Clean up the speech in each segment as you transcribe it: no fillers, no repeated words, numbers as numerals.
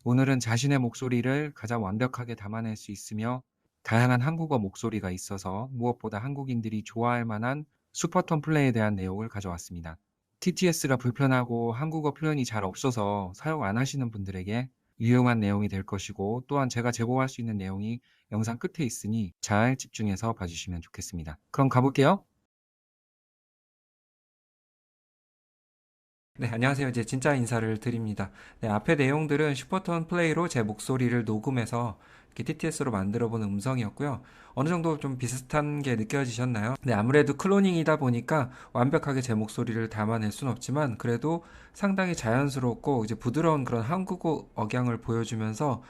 오늘은 자신의 목소리를 가장 완벽하게 담아낼 수 있으며 다양한 한국어 목소리가 있어서 무엇보다 한국인들이 좋아할 만한 슈퍼톤 플레이에 대한 내용을 가져왔습니다. TTS가 불편하고 한국어 표현이 잘 없어서 사용 안 하시는 분들에게 유용한 내용이 될 것이고, 또한 제가 제공할 수 있는 내용이 영상 끝에 있으니 잘 집중해서 봐주시면 좋겠습니다. 그럼 가볼게요. 네, 안녕하세요. 이제 진짜 인사를 드립니다. 네, 앞의 내용들은 슈퍼톤 플레이로 제 목소리를 녹음해서 이렇게 TTS로 만들어 본 음성이었고요. 어느 정도 좀 비슷한 게 느껴지셨나요? 네, 아무래도 클로닝이다 보니까 완벽하게 제 목소리를 담아낼 순 없지만 그래도 상당히 자연스럽고 이제 부드러운 그런 한국어 억양을 보여주면서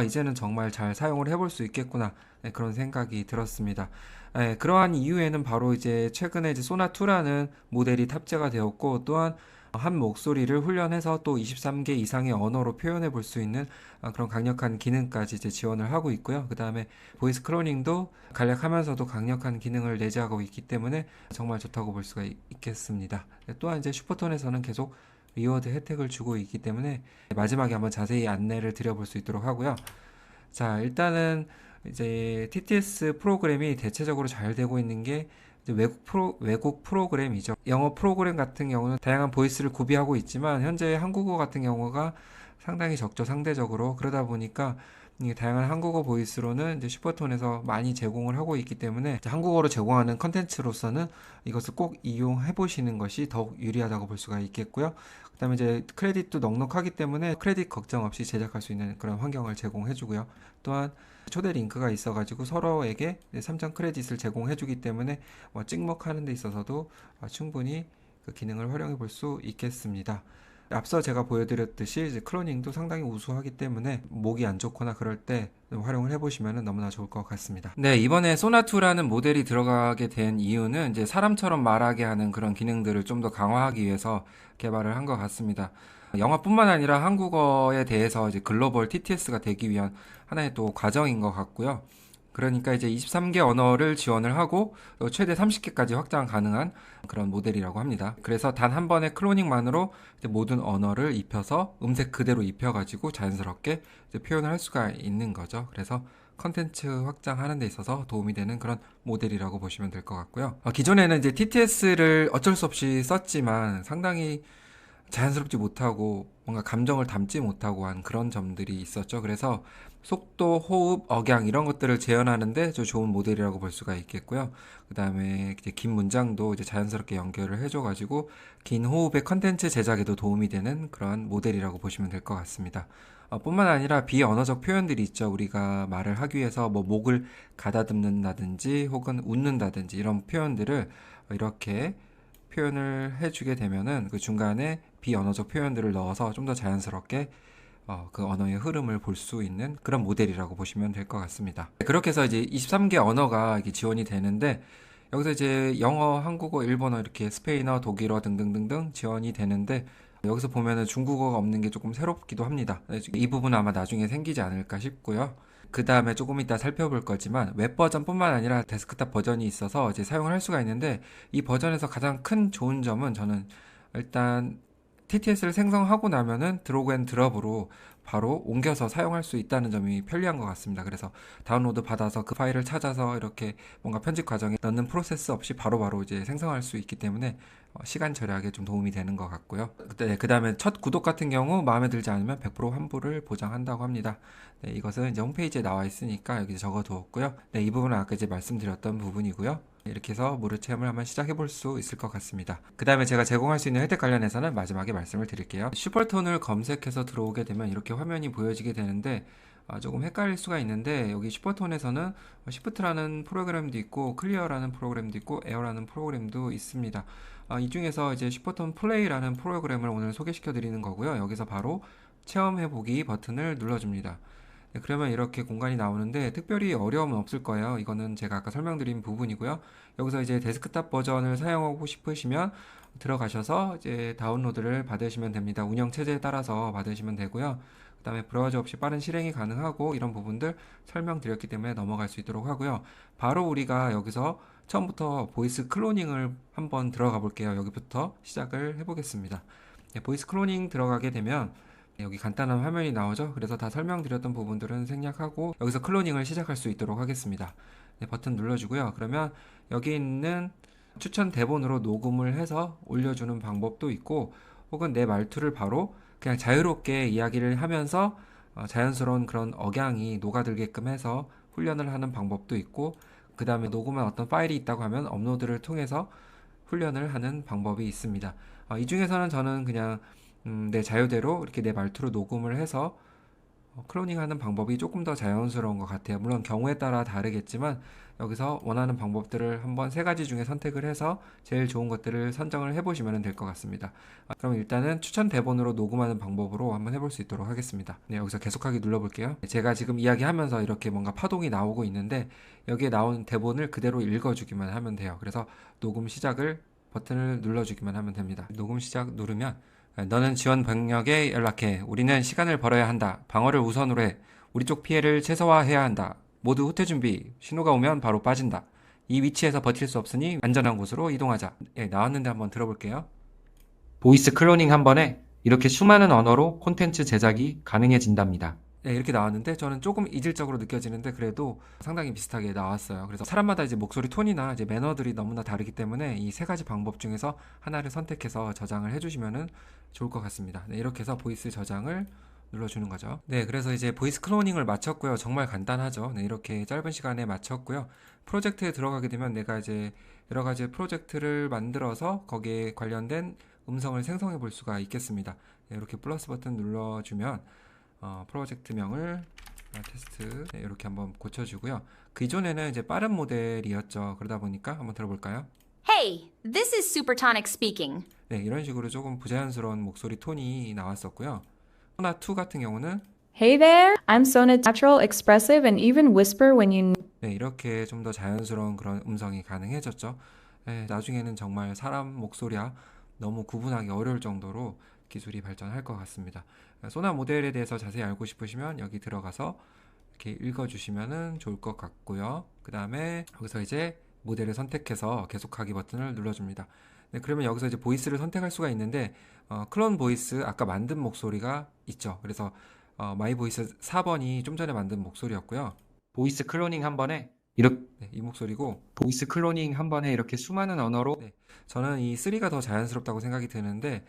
이제는 정말 잘 사용을 해볼 수 있겠구나. 네, 그런 생각이 들었습니다. 네, 그러한 이유에는 바로 이제 최근에 이제 소나2라는 모델이 탑재가 되었고, 또한 한 목소리를 훈련해서 또 23개 이상의 언어로 표현해 볼 수 있는 그런 강력한 기능까지 이제 지원을 하고 있고요. 그 다음에 보이스 클로닝도 간략하면서도 강력한 기능을 내재하고 있기 때문에 정말 좋다고 볼 수가 있겠습니다. 또한 이제 슈퍼톤에서는 계속 리워드 혜택을 주고 있기 때문에 마지막에 한번 자세히 안내를 드려볼 수 있도록 하고요. 자, 일단은 이제 TTS 프로그램이 대체적으로 잘 되고 있는 게 이제 외국 프로그램이죠. 영어 프로그램 같은 경우는 다양한 보이스를 구비하고 있지만 현재 한국어 같은 경우가 상당히 적죠, 상대적으로. 그러다 보니까 이 다양한 한국어 보이스로는 이제 슈퍼톤에서 많이 제공을 하고 있기 때문에 한국어로 제공하는 컨텐츠로서는 이것을 꼭 이용해 보시는 것이 더욱 유리하다고 볼 수가 있겠고요. 그다음에 이제 크레딧도 넉넉하기 때문에 크레딧 걱정 없이 제작할 수 있는 그런 환경을 제공해 주고요. 또한 초대 링크가 있어가지고 서로에게 3점 크레딧을 제공해주기 때문에 찍먹하는 데 있어서도 충분히 그 기능을 활용해 볼 수 있겠습니다. 앞서 제가 보여드렸듯이 이제 클로닝도 상당히 우수하기 때문에 목이 안 좋거나 그럴 때 활용을 해보시면 너무나 좋을 것 같습니다. 네, 이번에 소나2라는 모델이 들어가게 된 이유는 이제 사람처럼 말하게 하는 그런 기능들을 좀 더 강화하기 위해서 개발을 한 것 같습니다. 영어뿐만 아니라 한국어에 대해서 이제 글로벌 TTS가 되기 위한 하나의 또 과정인 것 같고요. 그러니까 이제 23개 언어를 지원을 하고 최대 30개까지 확장 가능한 그런 모델이라고 합니다. 그래서 단 한 번의 클로닝만으로 모든 언어를 입혀서 음색 그대로 입혀가지고 자연스럽게 표현을 할 수가 있는 거죠. 그래서 컨텐츠 확장하는 데 있어서 도움이 되는 그런 모델이라고 보시면 될 것 같고요. 기존에는 이제 TTS를 어쩔 수 없이 썼지만 상당히 자연스럽지 못하고 뭔가 감정을 담지 못하고 한 그런 점들이 있었죠. 그래서 속도, 호흡, 억양 이런 것들을 재현하는데 좀 좋은 모델이라고 볼 수가 있겠고요. 그 다음에 이제 긴 문장도 이제 자연스럽게 연결을 해줘가지고 긴 호흡의 컨텐츠 제작에도 도움이 되는 그런 모델이라고 보시면 될 것 같습니다. 뿐만 아니라 비언어적 표현들이 있죠. 우리가 말을 하기 위해서 뭐 목을 가다듬는다든지 혹은 웃는다든지 이런 표현들을 이렇게 표현을 해주게 되면은 그 중간에 비언어적 표현들을 넣어서 좀 더 자연스럽게 그 언어의 흐름을 볼 수 있는 그런 모델이라고 보시면 될 것 같습니다. 그렇게 해서 이제 23개 언어가 이게 지원이 되는데 여기서 이제 영어, 한국어, 일본어 이렇게 스페인어, 독일어 등등등등 지원이 되는데 여기서 보면은 중국어가 없는 게 조금 새롭기도 합니다. 이 부분은 아마 나중에 생기지 않을까 싶고요. 그 다음에 조금 이따 살펴볼 거지만 웹 버전뿐만 아니라 데스크탑 버전이 있어서 이제 사용을 할 수가 있는데 이 버전에서 가장 큰 좋은 점은 저는 일단 TTS를 생성하고 나면은 드래그 앤 드롭으로 바로 옮겨서 사용할 수 있다는 점이 편리한 것 같습니다. 그래서 다운로드 받아서 그 파일을 찾아서 이렇게 뭔가 편집 과정에 넣는 프로세스 없이 바로바로 이제 생성할 수 있기 때문에 시간 절약에 좀 도움이 되는 것 같고요. 그 다음에 첫 구독 같은 경우 마음에 들지 않으면 100% 환불을 보장한다고 합니다. 네, 이것은 이제 홈페이지에 나와 있으니까 여기 적어 두었고요. 네, 이 부분은 아까 이제 말씀드렸던 부분이고요. 이렇게 해서 무료 체험을 한번 시작해 볼 수 있을 것 같습니다. 그 다음에 제가 제공할 수 있는 혜택 관련해서는 마지막에 말씀을 드릴게요. 슈퍼톤을 검색해서 들어오게 되면 이렇게 화면이 보여지게 되는데 조금 헷갈릴 수가 있는데 여기 슈퍼톤에서는 시프트라는 프로그램도 있고 클리어라는 프로그램도 있고 에어라는 프로그램도 있습니다. 이 중에서 이제 슈퍼톤 플레이라는 프로그램을 오늘 소개시켜 드리는 거고요. 여기서 바로 체험해보기 버튼을 눌러줍니다. 네, 그러면 이렇게 공간이 나오는데 특별히 어려움은 없을 거예요. 이거는 제가 아까 설명드린 부분이고요. 여기서 이제 데스크탑 버전을 사용하고 싶으시면 들어가셔서 이제 다운로드를 받으시면 됩니다. 운영 체제에 따라서 받으시면 되고요. 그 다음에 브라우저 없이 빠른 실행이 가능하고 이런 부분들 설명드렸기 때문에 넘어갈 수 있도록 하고요. 바로 우리가 여기서 처음부터 보이스 클로닝을 한번 들어가 볼게요. 여기부터 시작을 해보겠습니다. 네, 보이스 클로닝 들어가게 되면 여기 간단한 화면이 나오죠. 그래서 다 설명드렸던 부분들은 생략하고 여기서 클로닝을 시작할 수 있도록 하겠습니다. 네, 버튼 눌러주고요. 그러면 여기 있는 추천 대본으로 녹음을 해서 올려주는 방법도 있고, 혹은 내 말투를 바로 그냥 자유롭게 이야기를 하면서 자연스러운 그런 억양이 녹아들게끔 해서 훈련을 하는 방법도 있고, 그 다음에 녹음한 어떤 파일이 있다고 하면 업로드를 통해서 훈련을 하는 방법이 있습니다. 이 중에서는 저는 그냥 내 자유대로 이렇게 내 말투로 녹음을 해서 클로닝하는 방법이 조금 더 자연스러운 것 같아요. 물론 경우에 따라 다르겠지만 여기서 원하는 방법들을 한번 세 가지 중에 선택을 해서 제일 좋은 것들을 선정을 해보시면 될 것 같습니다. 그럼 일단은 추천 대본으로 녹음하는 방법으로 한번 해볼 수 있도록 하겠습니다. 네, 여기서 계속하기 눌러볼게요. 제가 지금 이야기하면서 이렇게 뭔가 파동이 나오고 있는데 여기에 나온 대본을 그대로 읽어주기만 하면 돼요. 그래서 녹음 시작을 버튼을 눌러주기만 하면 됩니다. 녹음 시작 누르면 너는 지원 병력에 연락해. 우리는 시간을 벌어야 한다. 방어를 우선으로 해. 우리 쪽 피해를 최소화해야 한다. 모두 후퇴 준비. 신호가 오면 바로 빠진다. 이 위치에서 버틸 수 없으니 안전한 곳으로 이동하자. 예, 나왔는데 한번 들어볼게요. 보이스 클로닝 한 번에 이렇게 수많은 언어로 콘텐츠 제작이 가능해진답니다. 네, 이렇게 나왔는데 저는 조금 이질적으로 느껴지는데 그래도 상당히 비슷하게 나왔어요. 그래서 사람마다 이제 목소리 톤이나 이제 매너들이 너무나 다르기 때문에 이 세 가지 방법 중에서 하나를 선택해서 저장을 해주시면은 좋을 것 같습니다. 네, 이렇게 해서 보이스 저장을 눌러주는 거죠. 네, 그래서 이제 보이스 클로닝을 마쳤고요. 정말 간단하죠. 네, 이렇게 짧은 시간에 마쳤고요. 프로젝트에 들어가게 되면 내가 이제 여러 가지 프로젝트를 만들어서 거기에 관련된 음성을 생성해 볼 수가 있겠습니다. 네, 이렇게 플러스 버튼 눌러주면 프로젝트명을 테스트 네, 이렇게 한번 고쳐주고요. 그 이전에는 이제 빠른 모델이었죠. 그러다 보니까 한번 들어볼까요? Hey, this is Supertonic speaking. 네, 이런 식으로 조금 부자연스러운 목소리 톤이 나왔었고요. 소나 2 같은 경우는 Hey there, I'm Sona, natural, expressive, and even whisper when you 네, 이렇게 좀 더 자연스러운 그런 음성이 가능해졌죠. 네, 나중에는 정말 사람 목소리와 너무 구분하기 어려울 정도로 기술이 발전할 것 같습니다. 소나 모델에 대해서 자세히 알고 싶으시면 여기 들어가서 이렇게 읽어주시면 좋을 것 같고요. 그 다음에 여기서 이제 모델을 선택해서 계속하기 버튼을 눌러줍니다. 네, 그러면 여기서 이제 보이스를 선택할 수가 있는데 클론 보이스 아까 만든 목소리가 있죠. 그래서 마이 보이스 4번이 좀 전에 만든 목소리였고요. 보이스 클로닝 한 번에 이렇게 네, 이 목소리고 보이스 클로닝 한 번에 이렇게 수많은 언어로 네, 저는 이 3가 더 자연스럽다고 생각이 드는데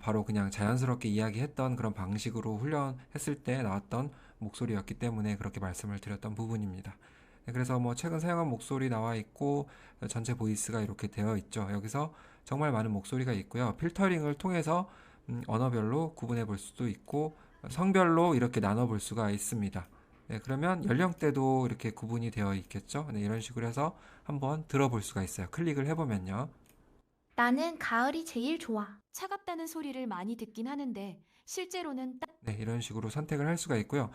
바로 그냥 자연스럽게 이야기했던 그런 방식으로 훈련했을 때 나왔던 목소리였기 때문에 그렇게 말씀을 드렸던 부분입니다. 네, 그래서 뭐 최근 사용한 목소리 나와 있고 전체 보이스가 이렇게 되어 있죠. 여기서 정말 많은 목소리가 있고요. 필터링을 통해서 언어별로 구분해 볼 수도 있고 성별로 이렇게 나눠 볼 수가 있습니다. 네, 그러면 연령대도 이렇게 구분이 되어 있겠죠. 네, 이런 식으로 해서 한번 들어볼 수가 있어요. 클릭을 해보면요. 나는 가을이 제일 좋아. 차갑다는 소리를 많이 듣긴 하는데 실제로는 네, 이런 식으로 선택을 할 수가 있고요.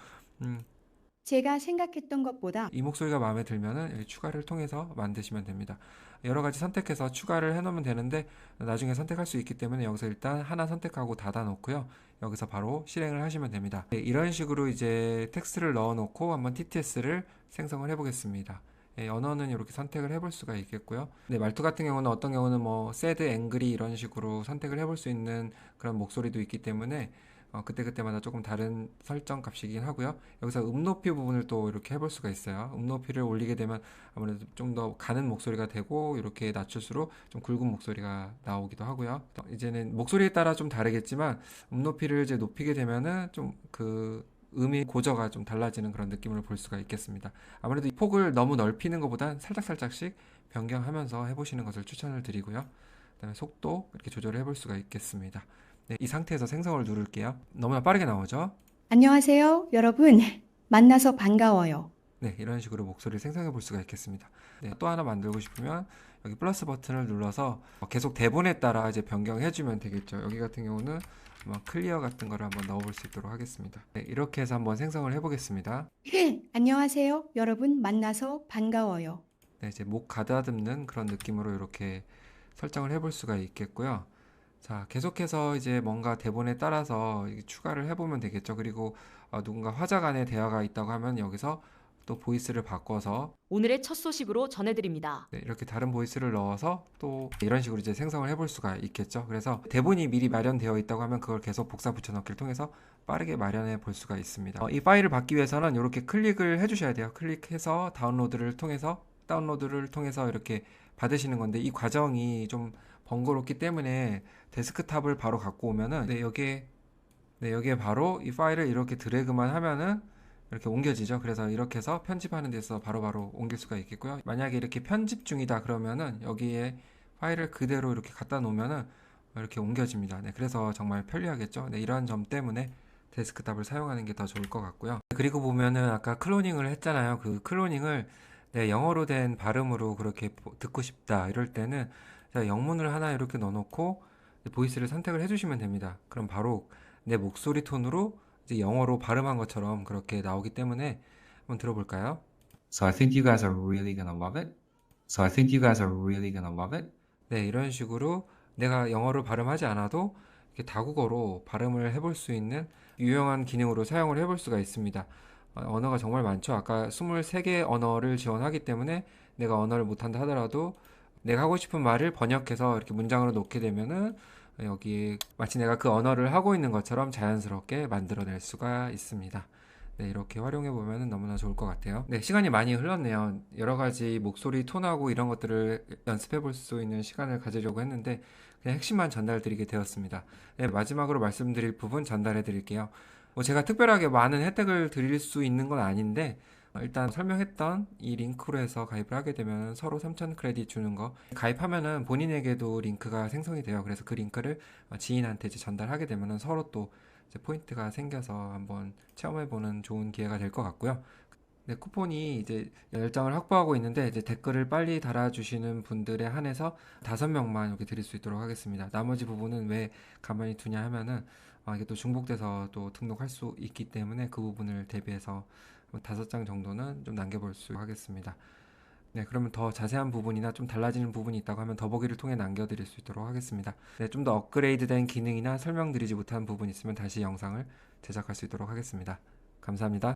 제가 생각했던 것보다 이 목소리가 마음에 들면은 여기 추가를 통해서 만드시면 됩니다. 여러 가지 선택해서 추가를 해놓으면 되는데 나중에 선택할 수 있기 때문에 여기서 일단 하나 선택하고 닫아 놓고요. 여기서 바로 실행을 하시면 됩니다. 네, 이런 식으로 이제 텍스트를 넣어 놓고 한번 TTS를 생성을 해 보겠습니다. 예, 언어는 이렇게 선택을 해볼 수가 있겠고요. 네, 말투 같은 경우는 어떤 경우는 뭐 sad, angry 이런 식으로 선택을 해볼 수 있는 그런 목소리도 있기 때문에 그때그때마다 조금 다른 설정 값이긴 하고요. 여기서 높이 부분을 또 이렇게 해볼 수가 있어요. 높이를 올리게 되면 아무래도 좀 더 가는 목소리가 되고 이렇게 낮출수록 좀 굵은 목소리가 나오기도 하고요. 이제는 목소리에 따라 좀 다르겠지만 높이를 이제 높이게 되면은 좀 그 음의 고저가 좀 달라지는 그런 느낌을 볼 수가 있겠습니다. 아무래도 이 폭을 너무 넓히는 것보단 살짝씩 변경하면서 해보시는 것을 추천을 드리고요. 그다음에 속도 이렇게 조절을 해볼 수가 있겠습니다. 네, 이 상태에서 생성을 누를게요. 너무나 빠르게 나오죠? 안녕하세요, 여러분. 만나서 반가워요. 네, 이런 식으로 목소리를 생성해 볼 수가 있겠습니다. 네, 또 하나 만들고 싶으면 여기 플러스 버튼을 눌러서 계속 대본에 따라 이제 변경해 주면 되겠죠. 여기 같은 경우는 클리어 같은 거를 한번 넣어 볼 수 있도록 하겠습니다. 네, 이렇게 해서 한번 생성을 해 보겠습니다. 안녕하세요, 여러분. 만나서 반가워요. 네, 이제 목 가다듬는 그런 느낌으로 이렇게 설정을 해 볼 수가 있겠고요. 자, 계속해서 이제 뭔가 대본에 따라서 추가를 해보면 되겠죠. 그리고 누군가 화자 간의 대화가 있다고 하면 여기서 또 보이스를 바꿔서 오늘의 첫 소식으로 전해드립니다. 네, 이렇게 다른 보이스를 넣어서 또 이런 식으로 이제 생성을 해볼 수가 있겠죠. 그래서 대본이 미리 마련되어 있다고 하면 그걸 계속 복사 붙여넣기를 통해서 빠르게 마련해 볼 수가 있습니다. 이 파일을 받기 위해서는 이렇게 클릭을 해주셔야 돼요. 클릭해서 다운로드를 통해서 이렇게 받으시는 건데 이 과정이 좀 번거롭기 때문에 데스크탑을 바로 갖고 오면은 여기에 바로 이 파일을 이렇게 드래그만 하면은 이렇게 옮겨지죠. 그래서 이렇게 해서 편집하는 데서 바로바로 옮길 수가 있겠고요. 만약에 이렇게 편집 중이다 그러면은 여기에 파일을 그대로 이렇게 갖다 놓으면은 이렇게 옮겨집니다. 네, 그래서 정말 편리하겠죠. 네, 이러한 점 때문에 데스크탑을 사용하는 게 더 좋을 것 같고요. 그리고 보면은 아까 클로닝을 했잖아요. 그 클로닝을 네, 영어로 된 발음으로 그렇게 듣고 싶다 이럴 때는 자, 영문을 하나 이렇게 넣어놓고 보이스를 선택을 해주시면 됩니다. 그럼 바로 내 목소리 톤으로 이제 영어로 발음한 것처럼 그렇게 나오기 때문에 한번 들어볼까요? So I think you guys are really gonna love it. So I think you guys are really gonna love it. 네, 이런 식으로 내가 영어를 발음하지 않아도 이렇게 다국어로 발음을 해볼 수 있는 유용한 기능으로 사용을 해볼 수가 있습니다. 언어가 정말 많죠. 아까 23개 언어를 지원하기 때문에 내가 언어를 못한다 하더라도 내가 하고 싶은 말을 번역해서 이렇게 문장으로 놓게 되면은 여기에 마치 내가 그 언어를 하고 있는 것처럼 자연스럽게 만들어낼 수가 있습니다. 네, 이렇게 활용해 보면 너무나 좋을 것 같아요. 네, 시간이 많이 흘렀네요. 여러 가지 목소리 톤하고 이런 것들을 연습해 볼 수 있는 시간을 가지려고 했는데 그냥 핵심만 전달드리게 되었습니다. 네, 마지막으로 말씀드릴 부분 전달해 드릴게요. 제가 특별하게 많은 혜택을 드릴 수 있는 건 아닌데 일단 설명했던 이 링크로 해서 가입을 하게 되면 서로 3,000 크레딧 주는 거 가입하면은 본인에게도 링크가 생성이 돼요. 그래서 그 링크를 지인한테 이제 전달하게 되면은 서로 또 이제 포인트가 생겨서 한번 체험해보는 좋은 기회가 될 것 같고요. 네, 쿠폰이 이제 10장을 확보하고 있는데 이제 댓글을 빨리 달아주시는 분들에 한해서 5명만 이렇게 드릴 수 있도록 하겠습니다. 나머지 부분은 왜 가만히 두냐 하면은 이게 또 중복돼서 또 등록할 수 있기 때문에 그 부분을 대비해서 5장 정도는 좀 남겨볼 수 하겠습니다. 네, 그러면 더 자세한 부분이나 좀 달라지는 부분이 있다고 하면 더보기를 통해 남겨드릴 수 있도록 하겠습니다. 네, 좀 더 업그레이드된 기능이나 설명드리지 못한 부분이 있으면 다시 영상을 제작할 수 있도록 하겠습니다. 감사합니다.